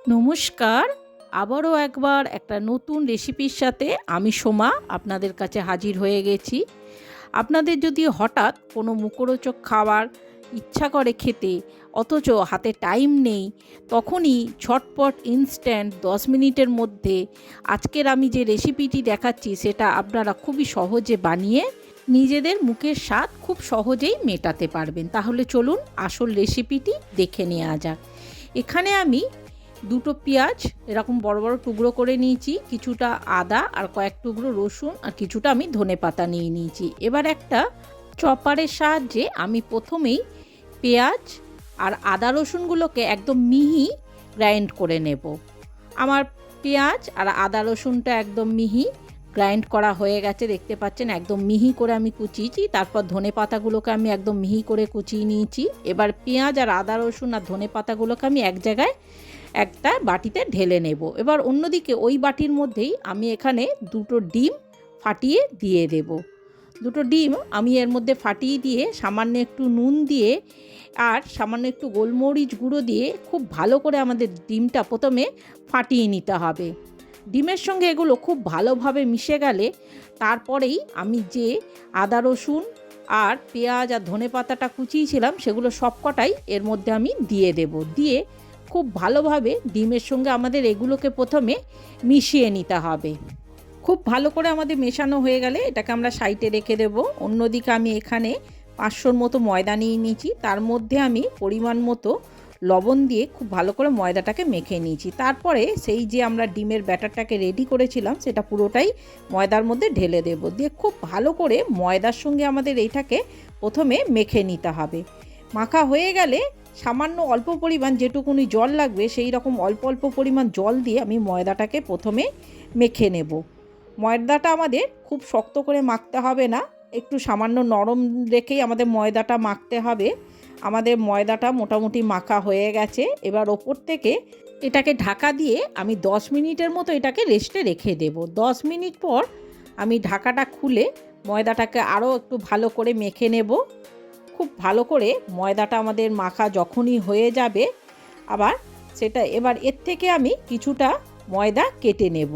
নমস্কার, আবারও একবার একটা নতুন রেসিপির সাথে আমি সোমা আপনাদের কাছে হাজির হয়ে গেছি। আপনাদের যদি হঠাৎ কোনো মুখরোচক খাবার ইচ্ছা করে খেতে, অথচ হাতে টাইম নেই, তখনই ঝটপট ইনস্ট্যান্ট 10 মিনিটের মধ্যে আজকের আমি যে রেসিপিটি দেখাচ্ছি সেটা আপনারা খুবই সহজে বানিয়ে নিজেদের মুখের স্বাদ খুব সহজেই মেটাতে পারবেন। তাহলে চলুন আসল রেসিপিটি দেখে নেওয়া যাক। এখানে আমি দুটো পেঁয়াজ এরকম বড় বড় টুকরো করে নিয়েছি, কিছুটা আদা আর কয়েক টুকরো রসুন আর কিছুটা আমি ধনেপাতা নিয়ে নিয়েছি। এবার একটা চপারের সাহায্যে আমি প্রথমেই পেঁয়াজ আর আদা রসুনগুলোকে একদম মিহি গ্রাইন্ড করে নেব। আমার পেঁয়াজ আর আদা রসুনটা একদম মিহি গ্রাইন্ড করা হয়ে গেছে, দেখতে পাচ্ছেন একদম মিহি করে আমি কুচিয়েছি। তারপর ধনেপাতাগুলোকে আমি একদম মিহি করে কুচিয়ে নিয়েছি। এবার পেঁয়াজ আর আদা রসুন আর ধনেপাতাগুলোকে আমি এক জায়গায় একটা বাটিতে ঢেলে নেব। এবার অন্যদিকে ওই বাটির মধ্যেই আমি এখানে দুটো ডিম ফাটিয়ে দিয়ে দেব। দুটো ডিম আমি এর মধ্যে ফাটিয়ে দিয়ে সামান্য একটু নুন দিয়ে আর সামান্য একটু গোলমরিচ গুঁড়ো দিয়ে খুব ভালো করে আমাদের ডিমটা প্রথমে ফাটিয়ে নিতে হবে। ডিমের সঙ্গে এগুলো খুব ভালোভাবে মিশে গেলে তারপরেই আমি যে আদা রসুন আর পেঁয়াজ আর ধনেপাতাটা কুচিয়েছিলাম সেগুলো সবকটাই এর মধ্যে আমি দিয়ে দেব। দিয়ে খুব ভালোভাবে ডিমের সঙ্গে আমাদের এগুলোকে প্রথমে মিশিয়ে নিতে হবে। খুব ভালো করে আমাদের মেশানো হয়ে গেলে এটাকে আমরা সাইডে রেখে দেব। অন্যদিকে আমি এখানে 500 মতো ময়দা নিয়ে নিয়েছি, তার মধ্যে আমি পরিমাণ মতো লবণ দিয়ে খুব ভালো করে ময়দাটাকে মেখে নিয়েছি। তারপরে সেই যে আমরা ডিমের ব্যাটারটাকে রেডি করেছিলাম সেটা পুরোটাই ময়দার মধ্যে ঢেলে দেব। দিয়ে খুব ভালো করে ময়দার সঙ্গে আমাদের এইটাকে প্রথমে মেখে নিতে হবে। মাখা হয়ে গেলে সামান্য অল্প পরিমাণ যেটুকুনি জল লাগবে সেই রকম অল্প অল্প পরিমাণ জল দিয়ে আমি ময়দাটাকে প্রথমে মেখে নেব। ময়দাটা আমাদের খুব শক্ত করে মাখতে হবে না, একটু সামান্য নরম রেখেই আমাদের ময়দাটা মাখতে হবে। আমাদের ময়দাটা মোটামুটি মাখা হয়ে গেছে। এবার ওপর থেকে এটাকে ঢাকা দিয়ে আমি 10 মিনিটের মতো এটাকে রেস্টে রেখে দেব। 10 মিনিট পর আমি ঢাকাটা খুলে ময়দাটাকে আরও একটু ভালো করে মেখে নেব। খুব ভালো করে ময়দাটা আমাদের মাখা যখনই হয়ে যাবে আবার সেটা এবার এর থেকে আমি কিছুটা ময়দা কেটে নেব।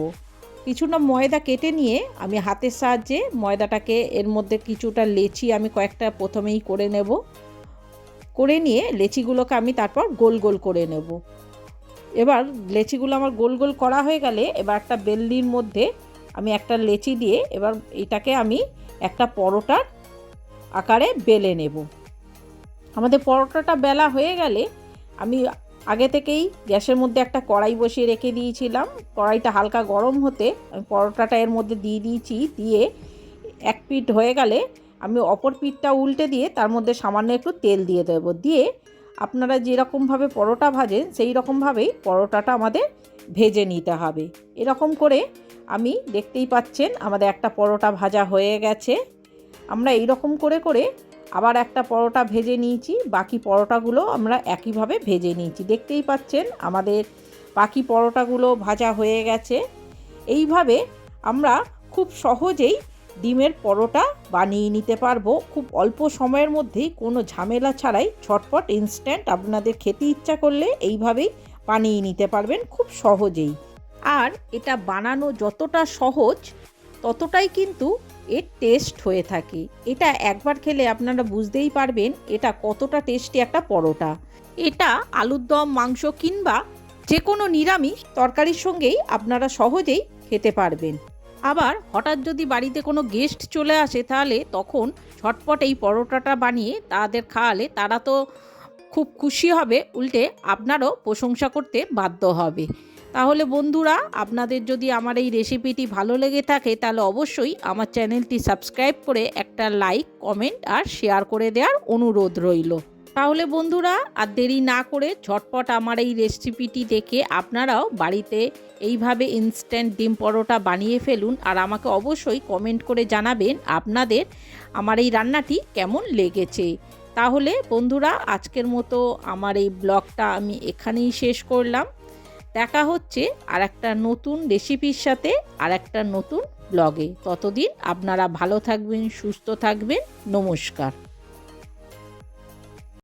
কিছুটা ময়দা কেটে নিয়ে আমি হাতের সাহায্যে ময়দাটাকে এর মধ্যে কিছুটা লেচি আমি কয়েকটা প্রথমেই করে নেব। করে নিয়ে লেচিগুলোকে আমি তারপর গোল গোল করে নেব। এবার লেচিগুলো আমার গোল গোল করা হয়ে গেলে এবার একটা বেলনির মধ্যে আমি একটা লেচি দিয়ে এবার এটাকে আমি একটা পরোটার আকারে বেলে নেব। আমাদের পরোটাটা বেলা হয়ে গেলে আমি আগে থেকেই গ্যাসের মধ্যে একটা কড়াই বসিয়ে রেখে দিয়েছিলাম। কড়াইটা হালকা গরম হতে আমি পরোটাটা এর মধ্যে দিয়ে দিয়েছি। দিয়ে এক পিঠ হয়ে গেলে আমি অপর পিঠটা উল্টে দিয়ে তার মধ্যে সামান্য একটু তেল দিয়ে দেব। দিয়ে আপনারা যেরকমভাবে পরোটা ভাজেন সেই রকমভাবেই পরোটাটা আমাদের ভেজে নিতে হবে। এরকম করে আমি দেখতেই পাচ্ছেন আমাদের একটা পরোটা ভাজা হয়ে গেছে। আমরা এই রকম করে করে আবার একটা পরোটা ভেজে নিয়েছি, বাকি পরোটাগুলো আমরা একইভাবে ভেজে নিয়েছি। দেখতেই পাচ্ছেন আমাদের বাকি পরোটাগুলো ভাজা হয়ে গেছে। এইভাবে আমরা খুব সহজেই ডিমের পরোটা বানিয়ে নিতে পারবো। খুব অল্প সময়ের মধ্যেই কোনো ঝামেলা ছাড়াই ঝটপট ইনস্ট্যান্ট আপনাদের খেতে ইচ্ছা করলে এইভাবেই বানিয়ে নিতে পারবেন খুব সহজেই। আর এটা বানানো যতটা সহজ ততটাই কিন্তু এর টেস্ট হয়ে থাকে। এটা একবার খেলে আপনারা বুঝতেই পারবেন এটা কতটা টেস্টি একটা পরোটা। এটা আলুর দম, মাংস কিংবা যে কোনো নিরামিষ তরকারির সঙ্গেই আপনারা সহজেই খেতে পারবেন। আবার হঠাৎ যদি বাড়িতে কোনো গেস্ট চলে আসে তাহলে তখন ঝটপট এই পরোটাটা বানিয়ে তাদের খাওয়ালে তারা তো খুব খুশি হবে, উল্টে আপনারও প্রশংসা করতে বাধ্য হবে। তাহলে বন্ধুরা, আপনাদের যদি আমার এই রেসিপিটি ভালো লেগে থাকে তাহলে অবশ্যই আমার চ্যানেলটি সাবস্ক্রাইব করে একটা লাইক, কমেন্ট আর শেয়ার করে দেওয়ার অনুরোধ রইল। তাহলে বন্ধুরা, আর দেরি না করে ঝটপট আমার এই রেসিপিটি দেখে আপনারাও বাড়িতে এইভাবে ইনস্ট্যান্ট ডিম পরোটা বানিয়ে ফেলুন। আর আমাকে অবশ্যই কমেন্ট করে জানাবেন আপনাদের আমার এই রান্নাটি কেমন লেগেছে। তাহলে বন্ধুরা, আজকের মতো আমার এই ব্লগটা আমি এখানেই শেষ করলাম। দেখা হচ্ছে আর একটা নতুন রেসিপির সাথে আর একটা নতুন ব্লগে। ততদিন আপনারা ভালো থাকবেন, সুস্থ থাকবেন। নমস্কার।